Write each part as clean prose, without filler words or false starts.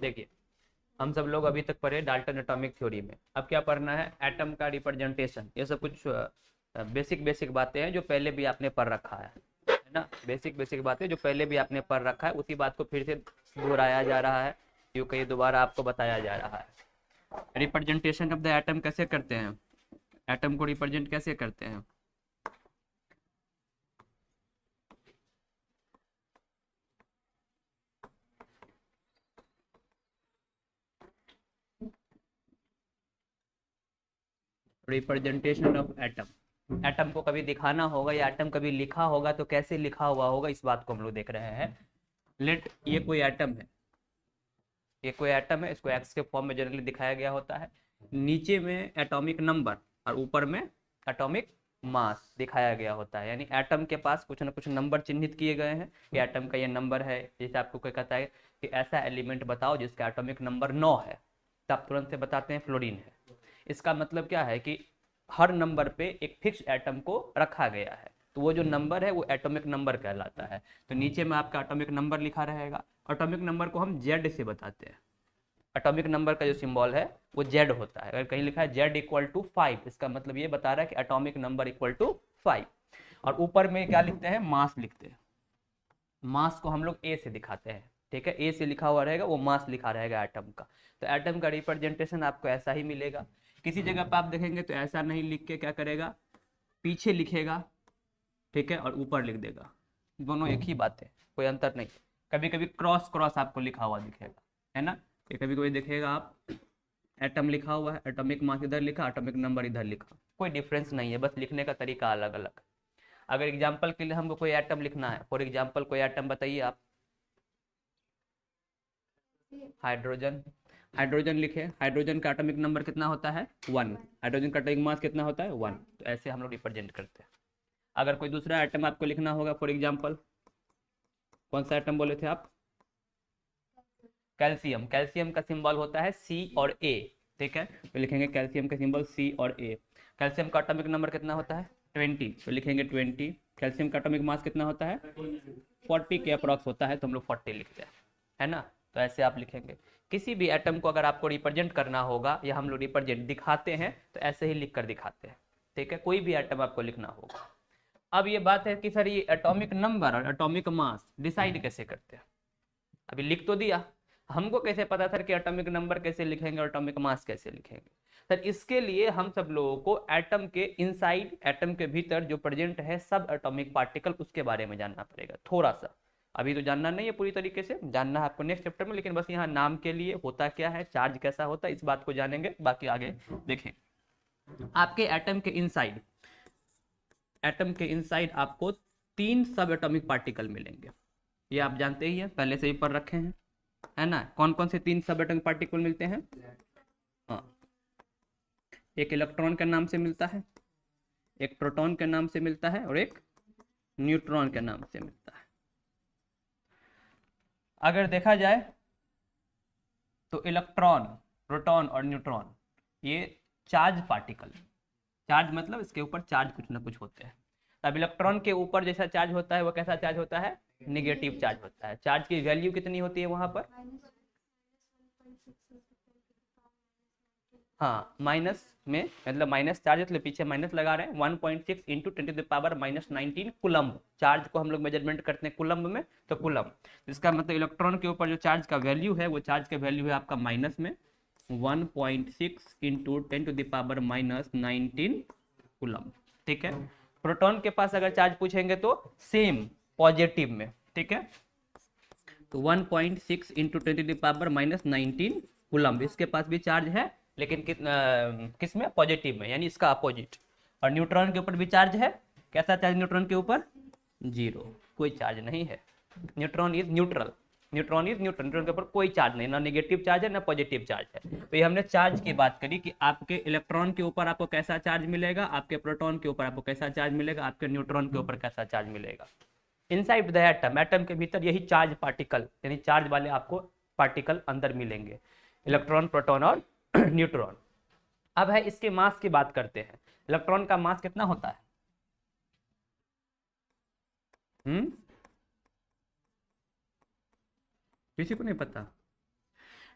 देखिए, हम सब लोग अभी तक पढ़े डाल्टन एटॉमिक थ्योरी में। अब क्या पढ़ना है? एटम का रिप्रेजेंटेशन। ये सब कुछ बेसिक बेसिक बातें हैं जो पहले भी आपने पढ़ रखा है ना। बेसिक बेसिक बातें जो पहले भी आपने पढ़ रखा है, उसी बात को फिर से दोहराया जा रहा है, यूं कहीं दोबारा आपको बताया जा रहा है। रिप्रेजेंटेशन ऑफ द एटम कैसे करते हैं? एटम को रिप्रेजेंट कैसे करते हैं? Representation of atom. एटम को कभी दिखाना होगा या एटम कभी लिखा होगा तो कैसे लिखा हुआ होगा, इस बात को हम लोग देख रहे हैं। लेट ये कोई एटम है, ये कोई एटम है, इसको एक्स के फॉर्म में जनरली दिखाया गया होता है। नीचे में एटॉमिक नंबर और ऊपर में एटॉमिक मास दिखाया गया होता है। यानी एटम के पास कुछ ना कुछ नंबर चिन्हित किए गए हैं कि एटम का ये नंबर है। जैसे आपको कोई कहता है कि ऐसा एलिमेंट बताओ जिसका एटॉमिक नंबर 9 है, तो आप तुरंत से बताते हैं फ्लोरीन है। इसका मतलब क्या है कि हर नंबर पे एक फिक्स एटम को रखा गया है, तो वो जो नंबर है वो एटॉमिक नंबर कहलाता है। तो नीचे में आपका एटॉमिक नंबर लिखा रहेगा। एटॉमिक नंबर को हम जेड से बताते हैं। एटॉमिक नंबर का जो सिंबल है वो जेड होता है। अगर कहीं लिखा है जेड इक्वल टू 5, इसका मतलब ये बता रहा है कि एटॉमिक नंबर इक्वल टू 5। और ऊपर में क्या लिखते हैं? मास लिखते हैं। मास को हम लोग ए से दिखाते हैं, ठीक है। ए से लिखा हुआ रहेगा, वो मास लिखा रहेगा एटम का। तो एटम का रिप्रेजेंटेशन आपको ऐसा ही मिलेगा। किसी जगह पर आप देखेंगे तो ऐसा नहीं लिख के क्या करेगा, पीछे लिखेगा, ठीक है, और ऊपर लिख देगा। दोनों एक ही बात है, कोई अंतर नहीं। कभी कभी क्रॉस क्रॉस आपको लिखा हुआ दिखेगा, है ना। ये कभी कभी देखेगा आप, एटम लिखा हुआ है, एटॉमिक मास इधर लिखा, एटॉमिक नंबर इधर लिखा, कोई डिफरेंस नहीं है, बस लिखने का तरीका अलग अलग। अगर एग्जाम्पल के लिए हमको कोई एटम लिखना है, फॉर एग्जाम्पल कोई एटम बताइए आप। हाइड्रोजन। हाइड्रोजन लिखे, हाइड्रोजन का एटॉमिक नंबर कितना होता है? 1। हाइड्रोजन का एटॉमिक मास कितना होता है? 1। तो ऐसे हम लोग रिप्रेजेंट करते हैं। अगर कोई दूसरा एटम आपको लिखना होगा, फॉर एग्जाम्पल कौन सा एटम बोले थे आप? कैल्शियम। कैल्शियम का सिंबल होता है सी और ए, ठीक है। तो लिखेंगे कैल्शियम का सिंबल सी और ए। कैल्शियम का एटॉमिक नंबर कितना होता है? 20, तो लिखेंगे 20। कैल्शियम का एटॉमिक मास कितना होता है? 40 के अप्रॉक्स होता है, तो हम लोग 40 लिखते हैं, है ना। तो ऐसे आप लिखेंगे। किसी भी एटम को अगर आपको रिप्रेजेंट करना होगा या हम लोग रिप्रेजेंट दिखाते हैं तो ऐसे ही लिख कर दिखाते हैं, ठीक है। कोई भी एटम आपको लिखना होगा। अब ये बात है कि सर ये एटॉमिक नंबर और एटॉमिक मास डिसाइड कैसे करते हैं? अभी लिख तो दिया, हमको कैसे पता सर कि एटॉमिक नंबर कैसे लिखेंगे और एटॉमिक मास कैसे लिखेंगे? सर इसके लिए हम सब लोगों को एटम के इनसाइड, एटम के भीतर जो प्रेजेंट है सब एटॉमिक पार्टिकल, उसके बारे में जानना पड़ेगा थोड़ा सा। अभी तो जानना नहीं है पूरी तरीके से, जानना है आपको नेक्स्ट चैप्टर में, लेकिन बस यहाँ नाम के लिए होता क्या है, चार्ज कैसा होता है, इस बात को जानेंगे, बाकी आगे देखें। आपके एटम के इनसाइड, एटम के इनसाइड आपको 3 सब एटॉमिक पार्टिकल मिलेंगे। ये आप जानते ही हैं, पहले से ही पढ़ रखे हैं, है ना। कौन कौन से 3 सब एटॉमिक पार्टिकल मिलते हैं? हाँ, एक इलेक्ट्रॉन के नाम से मिलता है, एक प्रोटॉन के नाम से मिलता है, और एक न्यूट्रॉन के नाम से मिलता है। अगर देखा जाए तो इलेक्ट्रॉन, प्रोटॉन और न्यूट्रॉन ये चार्ज पार्टिकल। चार्ज मतलब इसके ऊपर चार्ज कुछ ना कुछ होते हैं। अब इलेक्ट्रॉन के ऊपर जैसा चार्ज होता है वो कैसा चार्ज होता है? निगेटिव चार्ज होता है। चार्ज की वैल्यू कितनी होती है वहां पर? हाँ, माइनस में मतलब माइनस चार्ज, मतलब पीछे माइनस लगा रहे हैं। 1.6 इंटू 10⁻⁻19 कुलम्ब चार्ज को हम लोग मेजरमेंट करते हैं कुलम्ब में, तो कुलम्ब। इसका मतलब इलेक्ट्रॉन के ऊपर जो चार्ज का वैल्यू है वो चार्ज का वैल्यू है आपका माइनस में 1.6 इंटू 10⁻⁻19 कुलम्ब, ठीक है। प्रोटॉन के पास अगर चार्ज पूछेंगे तो सेम पॉजिटिव में, ठीक है। तो 1.6 इंटू 10⁻⁻19 कुलम्ब इसके पास भी चार्ज है, लेकिन किस में? पॉजिटिव में, यानी इसका अपोजिट। और न्यूट्रॉन के ऊपर भी चार्ज है। कैसा चार्ज न्यूट्रॉन के ऊपर? जीरो, कोई चार्ज नहीं है। Neutron is neutral. Neutron is neutral, neutron के ऊपर कोई चार्ज नहीं, ना नेगेटिव चार्ज है ना पॉजिटिव चार्ज है। तो ये हमने चार्ज की बात करी कि आपके इलेक्ट्रॉन के ऊपर आपको कैसा चार्ज मिलेगा, आपके प्रोटॉन के ऊपर आपको कैसा चार्ज मिलेगा, आपके न्यूट्रॉन के ऊपर कैसा चार्ज मिलेगा। इनसाइड द एटम, एटम के भीतर यही चार्ज पार्टिकल, यानी चार्ज वाले आपको पार्टिकल अंदर मिलेंगे, इलेक्ट्रॉन, प्रोटॉन और न्यूट्रॉन। अब है इसके मास की बात करते हैं। इलेक्ट्रॉन का मास कितना होता है? हम्म, किसी को नहीं पता?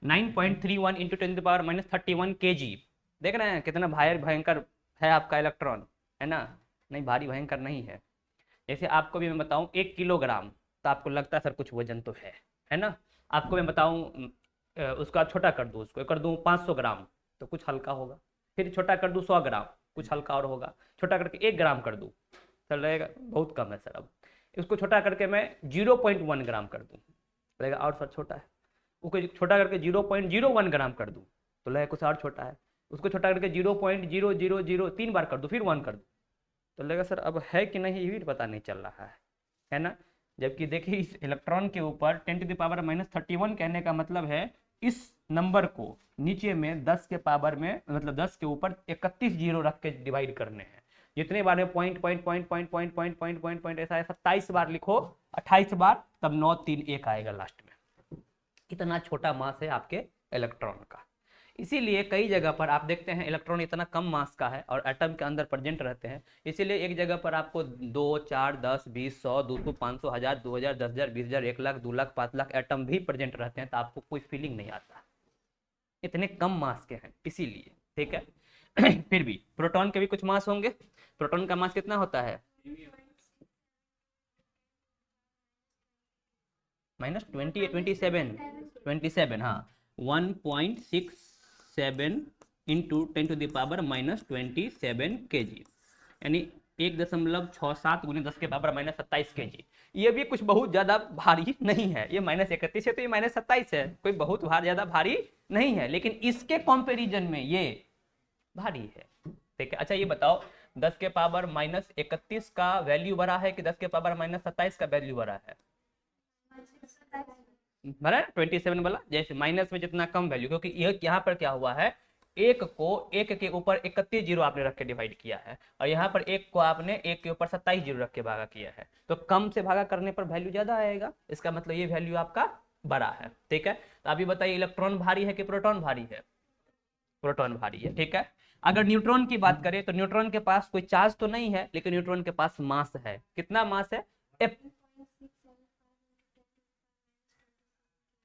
9.31 इंटू 10⁻³ kg। देख रहे हैं कितना भारी भयंकर है आपका इलेक्ट्रॉन, है ना? नहीं, भारी भयंकर नहीं है। जैसे आपको भी मैं बताऊं 1 किलोग्राम, तो आपको लगता है सर कुछ वजन तो है ना? आपको मैं बताऊं उसका छोटा कर दूं, उसको कर दूं 500 ग्राम, तो कुछ हल्का होगा। फिर छोटा कर दूं 100 ग्राम, कुछ हल्का और होगा। छोटा करके 1 ग्राम कर दूं, चल रहेगा, बहुत कम है सर। अब इसको छोटा करके मैं 0.1 ग्राम कर दूं, रहेगा और सर छोटा है। उसको छोटा करके 0.01 ग्राम कर दूं, तो लगेगा कुछ और छोटा है। उसको छोटा करके 0.0003 बार कर दूं, फिर 1 कर दूं, तो लगेगा सर अब है कि नहीं ये भी पता नहीं चल रहा है ना? जबकि देखिए इस इलेक्ट्रॉन के ऊपर 10⁻³ कहने का मतलब है इस नंबर को नीचे में 10 के पावर में, मतलब 10 के ऊपर 31 जीरो रख के डिवाइड करने हैं। जितने बार में point point point point point point point point point ऐसा 27 बार लिखो, 28 बार, तब 931 आएगा लास्ट में। इतना छोटा मास है आपके इलेक्ट्रॉन का। इसीलिए कई जगह पर आप देखते हैं इलेक्ट्रॉन इतना कम मास का है और एटम के अंदर प्रेजेंट रहते हैं, इसीलिए एक जगह पर आपको 2, 4, 10, 20, 100, 200, 500, 1000, 2000, 10,000, 20,000, 1 लाख, 2 लाख, 5 लाख एटम भी प्रेजेंट रहते हैं, तो आपको कोई फीलिंग नहीं आता, इतने कम मास के हैं इसीलिए। ठीक है। फिर भी प्रोटॉन के भी कुछ मास होंगे। प्रोटॉन का मास कितना होता है? -20, 27, हाँ, 1.67 इंटू 10⁻⁻27 kg, यानी 1.67 गुने 10⁻⁻27 kg। ये भी कुछ बहुत ज्यादा भारी नहीं है, ये -31 है तो ये -27 है, कोई बहुत ज्यादा भारी नहीं है, लेकिन इसके कंपैरिजन में ये भारी है। ठीक है। अच्छा ये बताओ 10⁻31 का वैल्यू बड़ा है कि 10⁻⁻27 का वैल्यू बड़ा है? बड़ा 27 वाला। जैसे माइनस में जितना कम वैल्यू, क्योंकि यहाँ पर क्या हुआ है, एक को एक के ऊपर 31 जीरो आपने रख के डिवाइड किया है, और यहाँ पर एक को आपने एक के ऊपर 27 जीरो रख के भागा किया है, तो कम से भागा करने पर वैल्यू ज्यादा आएगा, इसका मतलब ये वैल्यू आपका बड़ा है। ठीक है। तो अभी बताइए इलेक्ट्रॉन भारी है कि प्रोटॉन भारी है? प्रोटॉन भारी है। ठीक है। अगर न्यूट्रॉन की बात करें तो न्यूट्रॉन के पास कोई चार्ज तो नहीं है, लेकिन न्यूट्रॉन के पास मास है। कितना मास है?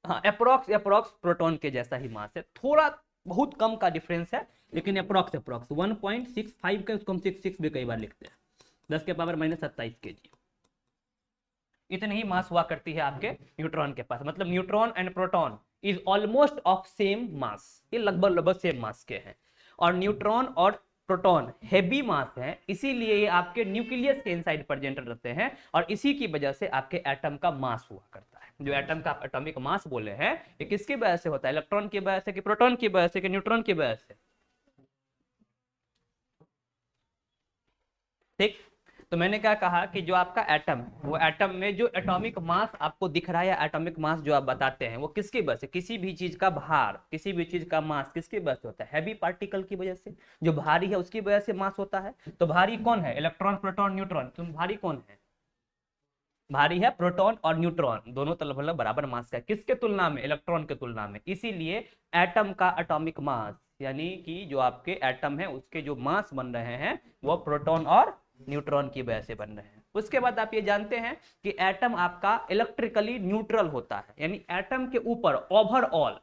हाँ, अप्रोक्स प्रोटॉन के जैसा ही मास है, थोड़ा बहुत कम का डिफरेंस है, लेकिन अप्रोक्स 1.65 का, उसको हम 66 भी कई बार लिखते हैं, 10⁻⁻27 kg। इतनी ही मास हुआ करती है आपके न्यूट्रॉन के पास। मतलब neutron and proton is almost of same mass, ये लगभग लगभग सेम मास के हैं। और न्यूट्रॉन और प्रोटॉन हैवी मास है, इसीलिए ये आपके न्यूक्लियस के इनसाइड प्रेजेंट रहते हैं, और इसी की वजह से आपके एटम का मास हुआ करता है। जो एटम का एटॉमिक मास बोले हैं, ये किसकी वजह से होता है? इलेक्ट्रॉन की वजह से कि प्रोटॉन की वजह से कि न्यूट्रॉन की वजह से? ठीक। तो मैंने क्या कहा कि जो आपका एटम, वो एटम में जो एटॉमिक मास आपको दिख रहा है, या एटॉमिक मास जो आप बताते हैं, वो किसकी वजह से? किसी भी चीज का भार, किसी भी चीज का मास किसकी वजह से होता है? हैवी पार्टिकल की वजह से। जो भारी है उसकी वजह से मास होता है। तो भारी कौन है? Electron, proton, neutron. तुम भारी कौन है? भारी है प्रोटॉन और न्यूट्रॉन, दोनों तरफ मतलब बराबर मास का है। किसके तुलना में? इलेक्ट्रॉन के तुलना में। इसीलिए एटम का एटॉमिक मास, यानी कि जो आपके एटम है उसके जो मास बन रहे हैं, वो प्रोटॉन और न्यूट्रॉन की वजह से बन रहे हैं। उसके बाद आप ये जानते हैं कि एटम आपका इलेक्ट्रिकली न्यूट्रल होता है, यानी एटम के ऊपर ओवरऑल,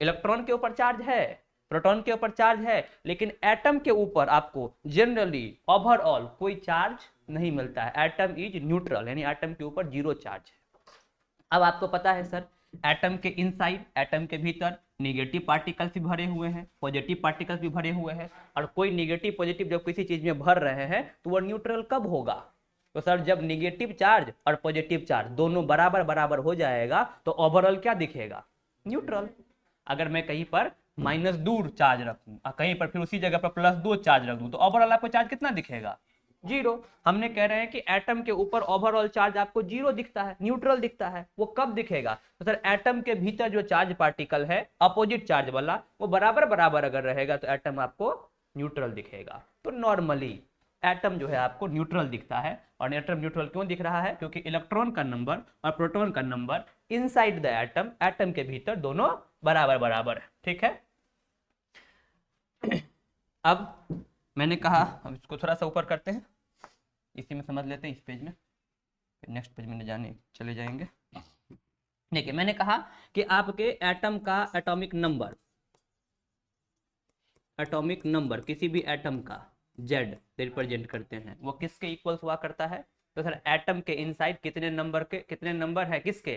इलेक्ट्रॉन के ऊपर चार्ज है, प्रोटॉन के ऊपर चार्ज है, लेकिन एटम के ऊपर आपको जनरली ओवरऑल कोई चार्ज नहीं मिलता है। एटम इज न्यूट्रल, यानी एटम के ऊपर जीरो चार्ज है। अब आपको पता है सर, एटम के इनसाइड, एटम के भीतर निगेटिव पार्टिकल्स भी भरे हुए हैं, पॉजिटिव पार्टिकल्स भी भरे हुए हैं, और कोई निगेटिव पॉजिटिव जब किसी चीज में भर रहे हैं तो वो न्यूट्रल कब होगा? तो सर जब निगेटिव चार्ज और पॉजिटिव चार्ज दोनों बराबर बराबर हो जाएगा, तो ओवरऑल क्या दिखेगा? न्यूट्रल। अगर मैं कहीं पर -2 चार्ज रखूं और कहीं पर फिर उसी जगह पर +2 चार्ज रख दूं, तो ओवरऑल आपको चार्ज कितना दिखेगा? जीरो। हमने कह रहे हैं कि एटम के ऊपर ओवरऑल चार्ज आपको जीरो दिखता है, न्यूट्रल दिखता है। वो कब दिखेगा? तो सर एटम के भीतर जो चार्ज पार्टिकल है अपोजिट चार्ज वाला, वो बराबर बराबर अगर रहेगा तो एटम आपको न्यूट्रल दिखेगा। तो नॉर्मली एटम जो है आपको न्यूट्रल दिखता है। और एटम न्यूट्रल क्यों दिख रहा है? क्योंकि इलेक्ट्रॉन का नंबर और प्रोटॉन का number inside the atom, atom के भीतर दोनों बराबर बराबर है। ठीक है। अब मैंने कहा, अब इसको थोड़ा सा ऊपर करते हैं, इसी में समझ लेते हैं, इस पेज में, फिर नेक्स्ट पेज में न जाने चले जाएंगे। देखिए मैंने कहा कि आपके एटम का एटॉमिक नंबर किसी भी एटम का जेड रिप्रेजेंट करते हैं, वो किसके इक्वल्स हुआ करता है? तो सर एटम के इनसाइड कितने नंबर है किसके?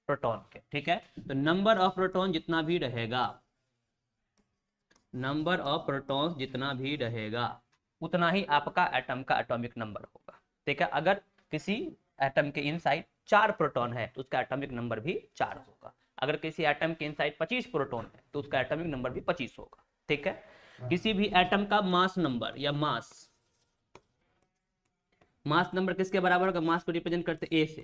प्रोटॉन के। ठीक है, तो नंबर ऑफ प्रोटॉन जितना भी रहेगा, नंबर ऑफ प्रोटॉन जितना भी रहेगा उतना ही आपका एटम का एटॉमिक नंबर होगा। ठीक है, अगर किसी एटम के इनसाइड 4 प्रोटॉन है तो उसका एटॉमिक नंबर भी 4 होगा। अगर किसी एटम के इनसाइड 25 प्रोटॉन है तो उसका एटॉमिक नंबर भी 25 होगा। ठीक है, किसी भी एटम का मास नंबर या मास नंबर किसके बराबर होगा? मास को रिप्रेजेंट करते ए से,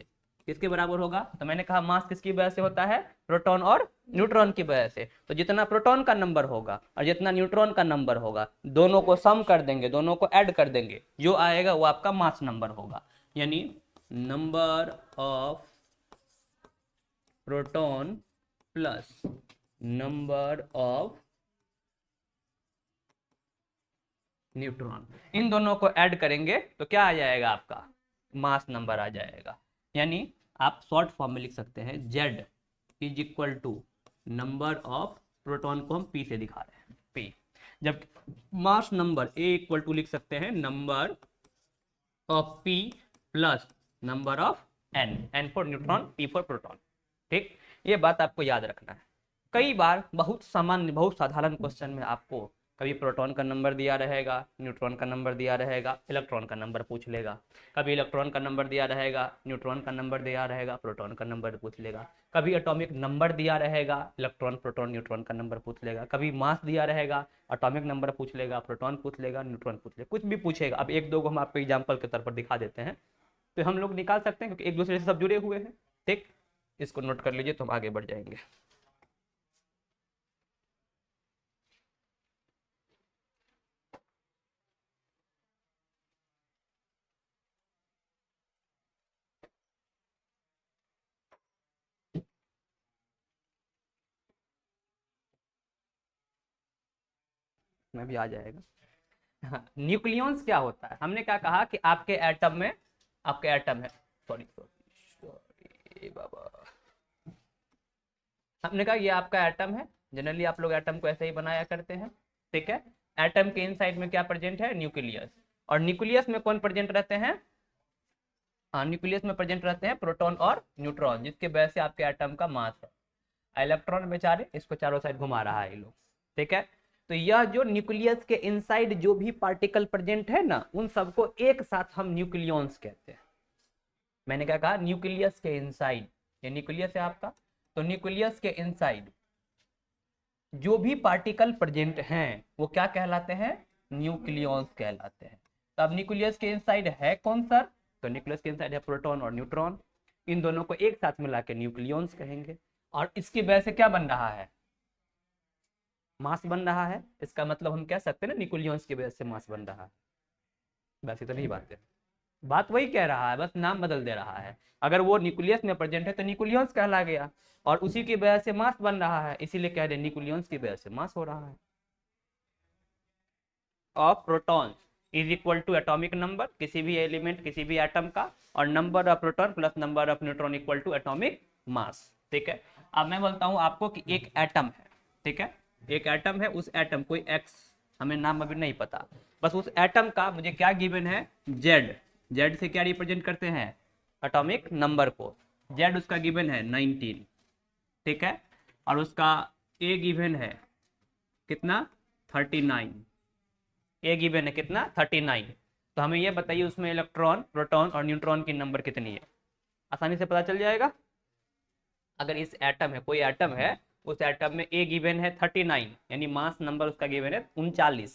किसके बराबर होगा? तो मैंने कहा मास किसकी वजह से होता है? प्रोटॉन और न्यूट्रॉन की वजह से। तो जितना प्रोटॉन का नंबर होगा और जितना न्यूट्रॉन का नंबर होगा, दोनों को सम कर देंगे, दोनों को ऐड कर देंगे, जो आएगा वो आपका मास नंबर होगा। यानी number of proton plus number of neutron, इन दोनों को ऐड करेंगे तो क्या आ जाएगा? आपका मास नंबर आ जाएगा। यानी आप शॉर्ट फॉर्म में लिख सकते हैं Z is equal to number of proton को हम P से दिखा रहे हैं, P। जब mass number A equal to लिख सकते हैं number of P plus number of N for neutron, P for proton. ठीक, ये बात आपको याद रखना है। कई बार बहुत सामान्य, बहुत साधारण क्वेश्चन में आपको कभी प्रोटॉन का नंबर दिया रहेगा, न्यूट्रॉन का नंबर दिया रहेगा, इलेक्ट्रॉन का नंबर पूछ लेगा। कभी इलेक्ट्रॉन का नंबर दिया रहेगा, न्यूट्रॉन का नंबर दिया रहेगा, प्रोटॉन का नंबर पूछ लेगा। कभी एटॉमिक नंबर दिया रहेगा, इलेक्ट्रॉन प्रोटॉन न्यूट्रॉन का नंबर पूछ लेगा। कभी मास दिया रहेगा, एटॉमिक नंबर पूछ लेगा, प्रोटॉन पूछ लेगा, न्यूट्रॉन पूछ लेगा, कुछ भी पूछेगा। अब एक दो को हम आपको एग्जाम्पल के तौर पर दिखा देते हैं तो हम लोग निकाल सकते हैं, क्योंकि एक दूसरे से सब जुड़े हुए हैं। ठीक, इसको नोट कर लीजिए तो हम आगे बढ़ जाएंगे। में भी आ जाएगा। हाँ, न्यूक्लियॉन्स क्या होता है? हमने क्या कहा कि आपके एटम है, सॉरी सॉरी सॉरी बाबा, हमने कहा ये आपका एटम है। जनरली आप लोग एटम को ऐसे ही बनाया करते हैं। ठीक है, एटम के इनसाइड में क्या प्रेजेंट है? न्यूक्लियस। और न्यूक्लियस में कौन प्रेजेंट रहते हैं? हाँ, न्यूक्लियस में प्रेजेंट रहते हैं प्रोटॉन और न्यूट्रॉन, जिसके वजह से आपके एटम का मास है। इलेक्ट्रॉन बेचारे इसको चारों साइड घुमा रहा है ये लोग। ठीक है, तो यह जो न्यूक्लियस के इनसाइड जो भी पार्टिकल प्रेजेंट है ना, उन सबको एक साथ हम न्यूक्लियॉन्स कहते हैं। मैंने क्या कहा? न्यूक्लियस के इनसाइड, ये न्यूक्लियस है आपका, तो न्यूक्लियस के इनसाइड जो भी पार्टिकल प्रेजेंट हैं वो क्या कहलाते हैं? न्यूक्लियॉन्स कहलाते हैं। तो अब न्यूक्लियस के इनसाइड है कौन सर? तो न्यूक्लियस के इनसाइड है प्रोटॉन और न्यूट्रॉन। इन दोनों को एक साथ मिला के न्यूक्लियॉन्स कहेंगे। और इसकी वजह से क्या बन रहा है? मास बन रहा है। इसका मतलब हम कह सकते हैं ना न्यूक्लियॉन्स की वजह से मास बन रहा है। वैसे तो नहीं बात है, बात वही कह रहा है, बस नाम बदल दे रहा है। अगर वो न्यूक्लियस में प्रेजेंट है तो न्यूक्लियॉन्स कहला गया, और उसी की वजह से मास बन रहा है, इसीलिए कह रहे न्यूक्लियॉन्स की वजह से मास हो रहा है। Of proton is equal to atomic number किसी भी एलिमेंट, किसी भी एटम का, और number of proton plus number of neutron equal to atomic mass. ठीक है, अब मैं बोलता हूं आपको कि एक एटम है। ठीक है, एक एटम है, उस एटम कोई एक्स, हमें नाम अभी नहीं पता, बस उस एटम का मुझे क्या गिवन है? जेड। जेड से क्या रिप्रेजेंट करते हैं? एटॉमिक नंबर को। जेड उसका गिवन है 19। ठीक है, और उसका ए गिवन है कितना? 39। ए गिवन है कितना? 39। तो हमें ये बताइए उसमें इलेक्ट्रॉन, प्रोटॉन और न्यूट्रॉन की नंबर कितनी है? आसानी से पता चल जाएगा। अगर इस एटम है, कोई एटम है, उस एटम में ए गिवन है 39, यानी मास नंबर उसका गिवन है 39,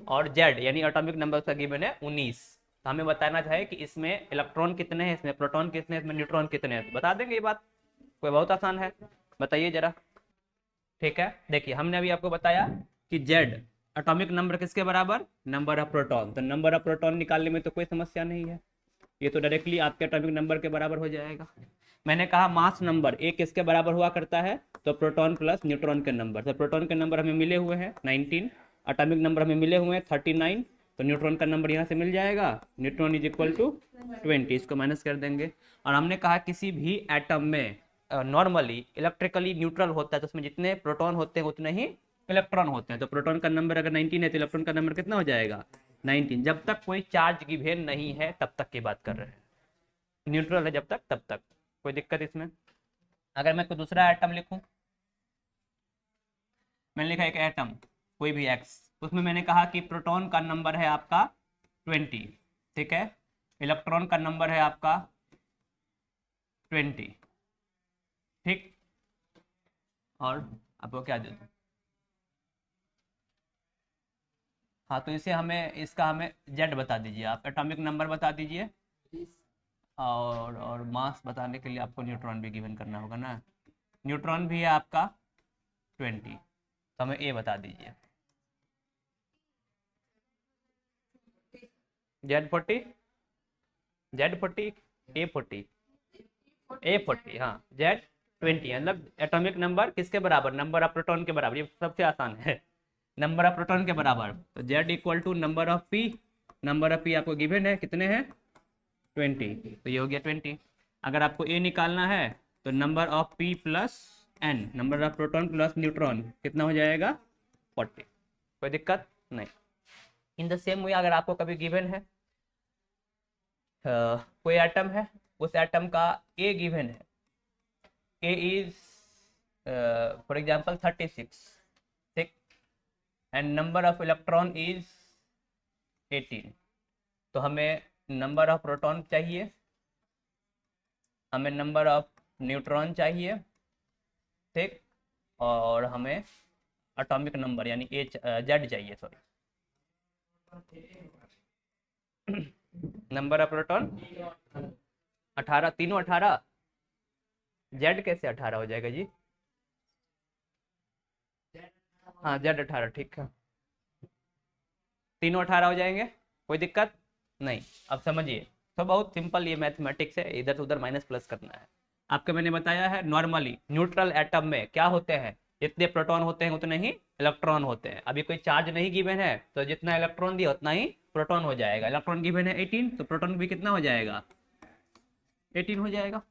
और जेड यानी एटॉमिक नंबर उसका गिवन है 19। तो हमें बताना चाहिए कि इसमें इलेक्ट्रॉन कितने हैं, इसमें प्रोटॉन कितने हैं, इसमें न्यूट्रॉन कितने हैं। तो बता देंगे ये बात, कोई बहुत आसान है, बताइए जरा। ठीक है, देखिए हमने अभी आपको बताया कि जेड एटॉमिक नंबर किसके बराबर? Number of proton. तो नंबर ऑफ प्रोटॉन निकालने में तो कोई समस्या नहीं है, ये तो डायरेक्टली आपके एटॉमिक नंबर के बराबर हो जाएगा। मैंने कहा मास नंबर ए किसके बराबर हुआ करता है? तो प्रोटॉन प्लस न्यूट्रॉन के नंबर। तो प्रोटॉन के नंबर हमें मिले हुए हैं 19, एटॉमिक नंबर हमें मिले हुए हैं 39, तो न्यूट्रॉन का नंबर यहाँ से मिल जाएगा, न्यूट्रॉन इज इक्वल टू 20, इसको माइनस कर देंगे। और हमने कहा किसी भी एटम में नॉर्मली इलेक्ट्रिकली न्यूट्रल होता है तो उसमें जितने प्रोटॉन होते हैं उतने ही इलेक्ट्रॉन होते हैं। तो प्रोटॉन का नंबर अगर 19 है तो इलेक्ट्रॉन का नंबर कितना हो जाएगा 19। जब तक कोई चार्ज गिवन नहीं है तब तक की बात कर रहे हैं, न्यूट्रल है जब तक तब तक, कोई दिक्कत इसमें। अगर मैं कोई दूसरा एटम लिखूं, मैंने लिखा एक एटम कोई भी एक्स, उसमें मैंने कहा कि प्रोटॉन का नंबर है आपका 20, ठीक है, इलेक्ट्रॉन का नंबर है आपका 20, ठीक। और आपको क्या दे दूं, हाँ तो इसे हमें इसका हमें जेड बता दीजिए, आप एटॉमिक नंबर बता दीजिए, और मास बताने के लिए आपको न्यूट्रॉन भी गिवन करना होगा ना। न्यूट्रॉन भी है आपका 20, तो हमें ए बता दीजिए। Z40, Z40, A40, A40, हाँ Z20, मतलब एटॉमिक नंबर किसके बराबर, नंबर ऑफ प्रोटॉन के बराबर, ये सबसे आसान है, नंबर ऑफ प्रोटॉन के बराबर। तो Z equal to number of P, number of P आपको गिवन है कितने हैं 20, तो ये हो गया 20। अगर आपको A निकालना है तो number of P plus N, number of proton plus neutron कितना हो जाएगा 40, कोई दिक्कत नहीं। इन द सेम वे अगर आपको कभी गिवन है कोई एटम है, उस एटम का ए गिवन है, ए इज फॉर एग्जांपल 36, ठीक, and number of electron is 18, तो हमें नंबर ऑफ प्रोटॉन चाहिए, हमें नंबर ऑफ न्यूट्रॉन चाहिए, ठीक, और हमें एटॉमिक नंबर यानी जेड चाहिए, सॉरी नंबर ऑफ प्रोटॉन 18, तीनों 18, जेड कैसे 18 हो जाएगा जी, हाँ जेड 18, ठीक है, तीनों 18 हो जाएंगे, कोई दिक्कत नहीं। अब समझिए, तो बहुत सिंपल ये मैथमेटिक्स है, इधर से उधर माइनस प्लस करना है। आपको मैंने बताया है नॉर्मली न्यूट्रल एटम में क्या होते हैं, जितने प्रोटॉन होते हैं उतने ही इलेक्ट्रॉन होते हैं। अभी कोई चार्ज नहीं गिवन है तो जितना इलेक्ट्रॉन दिया उतना ही प्रोटॉन हो जाएगा। इलेक्ट्रॉन गिवन है 18 तो प्रोटॉन भी कितना हो जाएगा 18 हो जाएगा।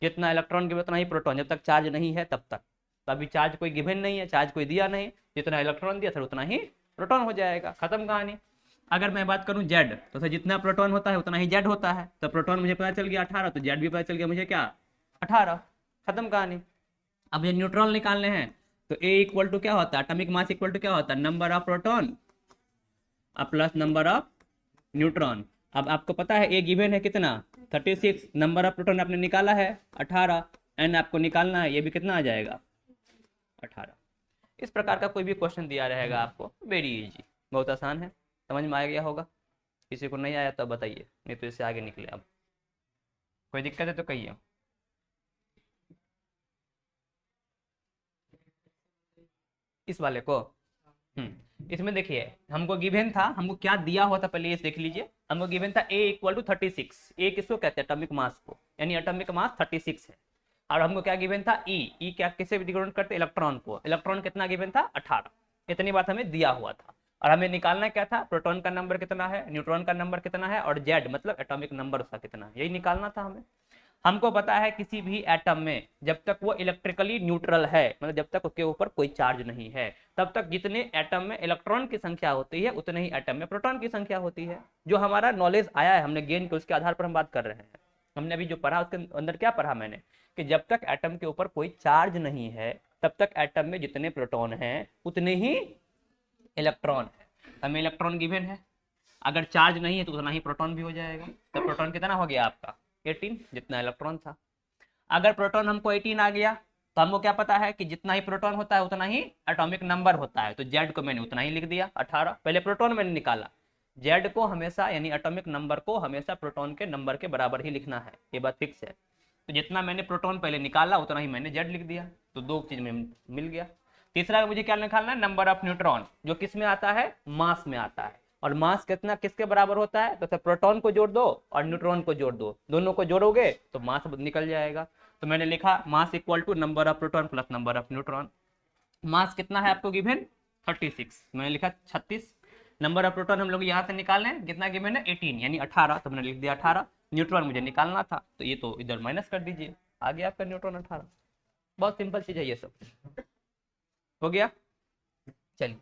जितना इलेक्ट्रॉन गिवन उतना ही प्रोटॉन, जब तक चार्ज नहीं है तब तक। तो अभी चार्ज कोई गिवन नहीं है, चार्ज कोई दिया नहीं, जितना इलेक्ट्रॉन दिया सर उतना ही प्रोटॉन हो जाएगा, खत्म कहानी। अगर मैं बात करूं जेड, तो सर जितना प्रोटॉन होता है उतना ही जेड होता है, तो प्रोटॉन मुझे पता चल गया 18, तो जेड भी पता चल गया मुझे क्या 18, खत्म कहानी। अब ये न्यूट्रॉन निकालने हैं तो ए इक्वल टू क्या होता है, एटॉमिक मास इक्वल टू क्या होता है, number of proton plus number of neutron. अब आपको पता है ए गिवन है कितना 36, नंबर ऑफ प्रोटॉन आपने निकाला है 18, एन आपको निकालना है, ये भी कितना आ जाएगा 18। इस प्रकार का कोई भी क्वेश्चन दिया रहेगा आपको, वेरी इजी, बहुत आसान है, समझ में आ गया होगा। किसी को नहीं आया तो बताइए, नहीं तो इससे आगे निकले। अब कोई दिक्कत है तो कहिए। इस वाले को इसमें देखिए हमको गिवन था, हमको क्या दिया हुआ था पहले ये देख लीजिए। हमको गिवन था ए इक्वल टू 36, ए किसको कहते हैं एटॉमिक मास को, यानी एटॉमिक मास 36 है। और हमको क्या गिवन था ई क्या किसे डिनोट करते हैं इलेक्ट्रॉन को, इलेक्ट्रॉन कितना गिवन था 18, इतनी बात हमें दिया हुआ था। और हमें निकालना क्या था, प्रोटॉन का नंबर कितना है, न्यूट्रॉन का नंबर कितना है, और जेड मतलब एटॉमिक नंबर उसका कितना है, यही निकालना था हमें। हमको पता है किसी भी एटम में जब तक वो इलेक्ट्रिकली न्यूट्रल है, मतलब जब तक उसके ऊपर कोई चार्ज नहीं है, तब तक जितने एटम में इलेक्ट्रॉन की संख्या होती है उतने ही एटम में प्रोटॉन की संख्या होती है। जो हमारा नॉलेज आया है, हमने गेन के उसके आधार पर हम बात कर रहे हैं। हमने अभी जो पढ़ा उसके अंदर क्या पढ़ा मैंने, कि जब तक एटम के ऊपर कोई चार्ज नहीं है तब तक एटम में जितने प्रोटॉन हैं उतने ही इलेक्ट्रॉन है। हमें इलेक्ट्रॉन गिवन है, अगर चार्ज नहीं है तो उतना ही प्रोटॉन भी हो जाएगा। तो प्रोटॉन कितना हो गया आपका 18, जितना इलेक्ट्रॉन था। अगर प्रोटॉन हमको 18 आ गया तो हमको क्या पता है कि जितना ही प्रोटॉन होता है उतना ही एटॉमिक नंबर होता है, तो जेड को मैंने उतना ही लिख दिया 18। पहले प्रोटॉन मैंने निकाला, जेड को हमेशा यानी एटॉमिक नंबर को हमेशा प्रोटॉन के नंबर के बराबर ही लिखना है, ये बात फिक्स है। तो जितना मैंने प्रोटॉन पहले निकाला उतना ही मैंने जेड लिख दिया, तो दो चीज में मिल गया। तीसरा मुझे क्या निकालना है, नंबर ऑफ न्यूट्रॉन, जो किस में आता है मास में आता है। और मास कितना किसके बराबर होता है, तो प्रोटॉन को जोड़ दो और न्यूट्रॉन को जोड़ दो, दोनों को जोड़ोगे तो मास निकल जाएगा। तो मैंने लिखा mass equal to number of proton plus number of neutron. Mass कितना है आपको गिवन 36, मैंने लिखा 36। नंबर ऑफ प्रोटॉन हम लोग यहाँ से निकालने कितना गिवन है 18 यानी 18, तो मैंने लिख दिया 18। न्यूट्रॉन मुझे निकालना था तो ये तो इधर माइनस कर दीजिए, आ गया आपका न्यूट्रॉन 18। बहुत सिंपल चीज है ये सब, हो गया। चलिए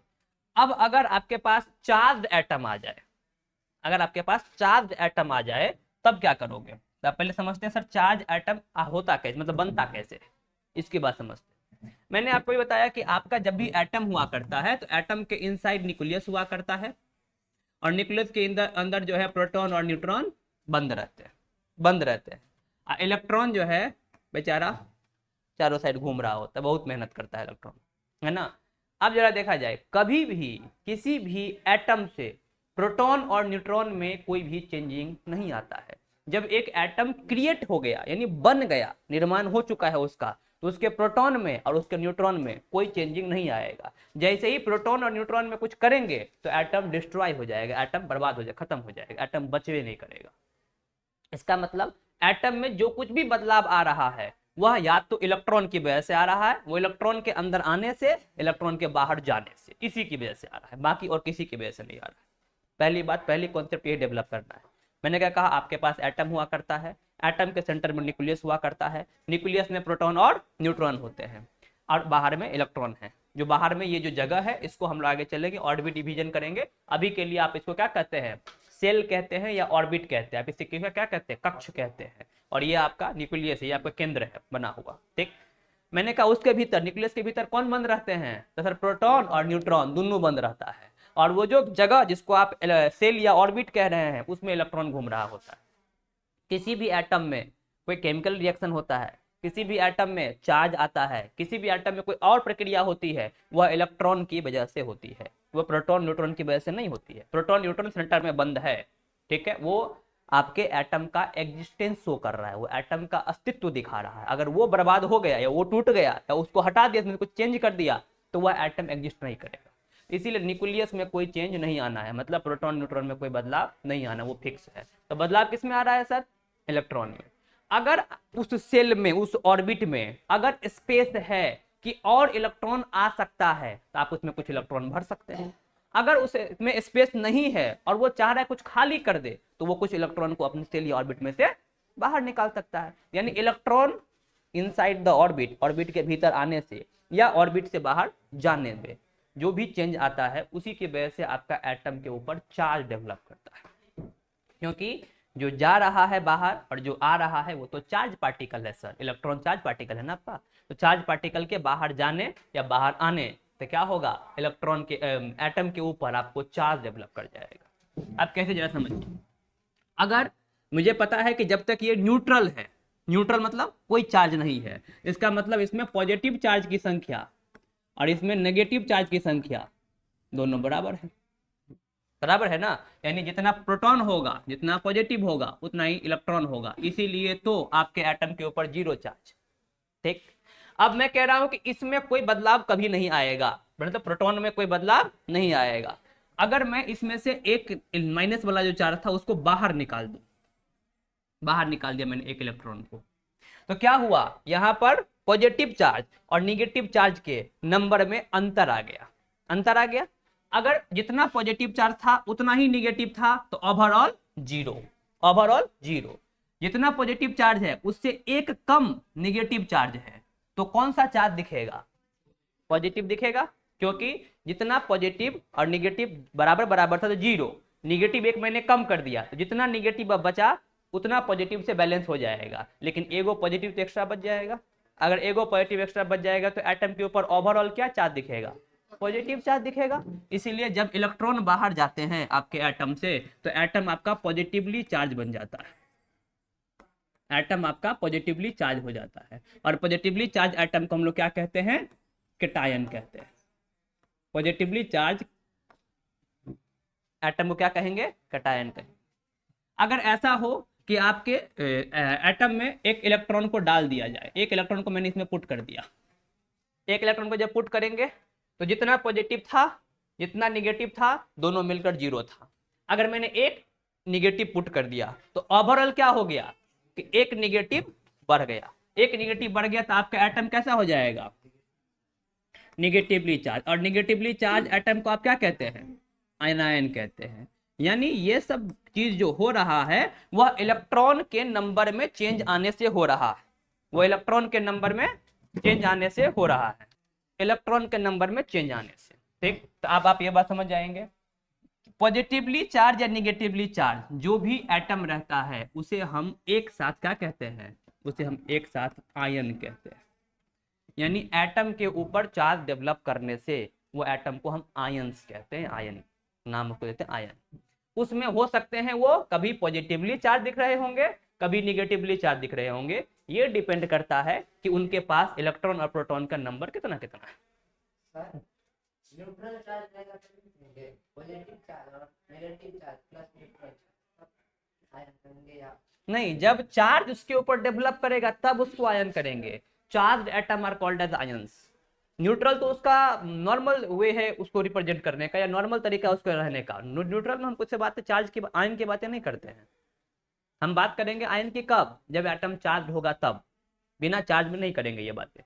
अब अगर आपके पास चार्ज एटम आ जाए, अगर आपके पास चार्ज एटम आ जाए तब क्या करोगे? तो आप पहले समझते हैं सर चार्ज एटम होता कैसे, मतलब बनता कैसे, इसकी बात समझते हैं। मैंने आपको ये बताया कि आपका जब भी एटम हुआ करता है तो एटम के इनसाइड न्यूक्लियस हुआ करता है, और न्यूक्लियस के अंदर अंदर जो है प्रोटॉन और न्यूट्रॉन बंद रहते हैं, बंद रहते हैं। इलेक्ट्रॉन जो है बेचारा चारों साइड घूम रहा होता है, बहुत मेहनत करता है इलेक्ट्रॉन, है ना। अब जरा देखा जाए, कभी भी किसी भी एटम से प्रोटॉन और न्यूट्रॉन में कोई भी चेंजिंग नहीं आता है। जब एक एटम क्रिएट हो गया यानी बन गया, निर्माण हो चुका है उसका, तो उसके प्रोटॉन में और उसके न्यूट्रॉन में कोई चेंजिंग नहीं आएगा। जैसे ही प्रोटॉन और न्यूट्रॉन में कुछ करेंगे तो एटम डिस्ट्रॉय हो जाएगा, एटम बर्बाद हो जाएगा, खत्म हो जाएगा, एटम बचवे नहीं करेगा। इसका मतलब एटम में जो कुछ भी बदलाव आ रहा है वह या तो इलेक्ट्रॉन की वजह से आ रहा है, वो इलेक्ट्रॉन के अंदर आने से, इलेक्ट्रॉन के बाहर जाने से, इसी की वजह से आ रहा है, बाकी और किसी की वजह से नहीं आ रहा है। पहली बात, पहली कॉन्सेप्ट ये डेवलप करना है। मैंने क्या कहा, आपके पास एटम हुआ करता है, एटम के सेंटर में न्यूक्लियस हुआ करता है, न्यूक्लियस में प्रोटॉन और न्यूट्रॉन होते हैं, और बाहर में इलेक्ट्रॉन है। जो बाहर में ये जो जगह है इसको हम लोग आगे चलेंगे ऑर्बिट डिवीजन करेंगे। अभी के लिए आप इसको क्या कहते हैं, सेल कहते हैं या ऑर्बिट कहते हैं, आप इसे क्या कहते हैं, कक्ष कहते हैं। और ये आपका न्यूक्लियस है, ये आपका केंद्र है बना हुआ, ठीक। मैंने कहा उसके भीतर, न्यूक्लियस के भीतर कौन बंद रहते हैं, तो सर प्रोटॉन और न्यूट्रॉन दोनों बंद रहता है। और वो जो जगह जिसको आप सेल या ऑर्बिट कह रहे हैं उसमें इलेक्ट्रॉन घूम रहा होता है। किसी भी एटम में कोई केमिकल रिएक्शन होता है, किसी भी एटम में चार्ज आता है, किसी भी एटम में कोई और प्रक्रिया होती है, वह इलेक्ट्रॉन की वजह से होती है, वह प्रोटॉन न्यूट्रॉन की वजह से नहीं होती है। प्रोटॉन न्यूट्रॉन सेंटर में बंद है, ठीक है, वो आपके एटम का एग्जिस्टेंस शो कर रहा है, वो एटम का अस्तित्व दिखा रहा है। अगर वो बर्बाद हो गया या वो टूट गया या उसको हटा दिया, कुछ चेंज कर दिया, तो वह एटम एग्जिस्ट नहीं करेगा। इसीलिए न्यूक्लियस में कोई चेंज नहीं आना है, मतलब प्रोटॉन न्यूट्रॉन में कोई बदलाव नहीं आना, वो फिक्स है। तो बदलाव किस में आ रहा है सर, इलेक्ट्रॉन में। अगर उस सेल में, उस ऑर्बिट में अगर स्पेस है कि और इलेक्ट्रॉन आ सकता है तो आप उसमें कुछ इलेक्ट्रॉन भर सकते हैं। अगर उसमें स्पेस नहीं है और वो चाह रहा है कुछ खाली कर दे, तो वो कुछ इलेक्ट्रॉन को अपने सेल या ऑर्बिट में से बाहर निकाल सकता है। यानी electron inside the orbit, orbit के भीतर आने से या ऑर्बिट से बाहर जाने में जो भी चेंज आता है उसी की वजह से आपका एटम के ऊपर चार्ज डेवलप करता है। क्योंकि जो जा रहा है बाहर और जो आ रहा है वो तो चार्ज पार्टिकल है सर, इलेक्ट्रॉन चार्ज पार्टिकल है ना आपका। तो चार्ज पार्टिकल के बाहर जाने या बाहर आने तो क्या होगा, इलेक्ट्रॉन के एटम के ऊपर आपको चार्ज डेवलप कर जाएगा। आप कैसे, जरा समझिए। अगर मुझे पता है कि जब तक ये न्यूट्रल है, न्यूट्रल मतलब कोई चार्ज नहीं है, इसका मतलब इसमें पॉजिटिव चार्ज की संख्या और इसमें नेगेटिव चार्ज की संख्या दोनों बराबर है, बराबर है ना। यानी जितना प्रोटॉन होगा, जितना पॉजिटिव होगा, उतना ही इलेक्ट्रॉन होगा। इसीलिए तो आपके एटम के ऊपर जीरो चार्ज, ठीक। अब मैं कह रहा हूं कि इसमें कोई बदलाव कभी नहीं आएगा, मतलब प्रोटॉन में कोई बदलाव नहीं आएगा। अगर मैं इसमें से एक माइनस वाला जो चार्ज था उसको बाहर निकाल दूं, बाहर निकाल दिया मैंने एक इलेक्ट्रॉन को, तो क्या हुआ, यहां पर पॉजिटिव चार्ज और निगेटिव चार्ज के नंबर में अंतर आ गया, अंतर आ गया। अगर जितना पॉजिटिव चार्ज था उतना ही निगेटिव था तो ओवरऑल जीरो, ओवरऑल जीरो। जितना पॉजिटिव चार्ज है उससे एक कम निगेटिव चार्ज है तो कौन सा चार्ज दिखेगा, पॉजिटिव दिखेगा। क्योंकि जितना पॉजिटिव और निगेटिव बराबर बराबर था तो जीरो, निगेटिव एक मैंने कम कर दिया तो जितना निगेटिव अब बचा उतना पॉजिटिव से बैलेंस हो जाएगा, लेकिन एगो पॉजिटिव तो एक्स्ट्रा बच जाएगा। अगर एगो पॉजिटिव एक्स्ट्रा बच जाएगा तो एटम के ऊपर ओवरऑल क्या चार्ज दिखेगा, पॉजिटिव चार्ज दिखेगा। इसीलिए जब इलेक्ट्रॉन बाहर जाते हैं आपके एटम से तो एटम आपका पॉजिटिवली चार्ज बन जाता है, एटम आपका पॉजिटिवली चार्ज हो जाता है। और पॉजिटिवली चार्ज एटम को हम लोग क्या कहते हैं, कैटायन कहते हैं। पॉजिटिवली चार्ज एटम को क्या कहेंगे, कैटायन कहेंगे। अगर ऐसा हो कि आपके एटम में एक इलेक्ट्रॉन को डाल दिया जाए, एक इलेक्ट्रॉन को मैंने इसमें पुट कर दिया, एक इलेक्ट्रॉन को जब पुट करेंगे तो जितना पॉजिटिव था जितना निगेटिव था दोनों मिलकर जीरो था। अगर मैंने एक निगेटिव पुट कर दिया तो ओवरऑल क्या हो गया कि एक निगेटिव बढ़ गया, एक निगेटिव बढ़ गया तो आपका एटम कैसा हो जाएगा, निगेटिवली चार्ज। और निगेटिवली चार्ज एटम को आप क्या कहते हैं, आयनायन कहते हैं। यानी ये सब चीज जो हो रहा है वह इलेक्ट्रॉन के नंबर में चेंज आने से हो रहा है। वो इलेक्ट्रॉन के नंबर में चेंज आने से हो रहा है, इलेक्ट्रॉन के नंबर में चेंज आने से। ठीक, तो अब आप ये बात समझ जाएंगे। पॉजिटिवली चार्ज या निगेटिवली चार्ज जो भी एटम रहता है उसे हम एक साथ क्या कहते हैं, उसे हम एक साथ आयन कहते हैं। यानी एटम के ऊपर चार्ज डेवलप करने से वो एटम को हम आयंस कहते हैं, आयन नाम उसको देते हैं आयन। उसमें हो सकते हैं वो कभी पॉजिटिवली चार्ज दिख रहे होंगे, कभी निगेटिवली चार्ज दिख रहे होंगे। ये डिपेंड करता है कि उनके पास इलेक्ट्रॉन और प्रोटॉन का नंबर कितना कितना है। न्यूट्रल चार्ज रहेगा तो पॉजिटिव चार्ज और negative charge plus neutral ion करेंगे या नहीं, जब चार्ज उसके ऊपर डेवलप करेगा तब उसको आयन करेंगे। Charge atom are called as ions. Neutral तो उसका नॉर्मल वे है उसको रिप्रेजेंट करने का, या नॉर्मल तरीका उसको रहने का। न्यूट्रल में हम कुछ से बातें चार्ज की, आयन की बातें नहीं करते हैं। हम बात करेंगे आयन की कब, जब एटम चार्ज होगा तब, बिना चार्ज में नहीं करेंगे ये बातें।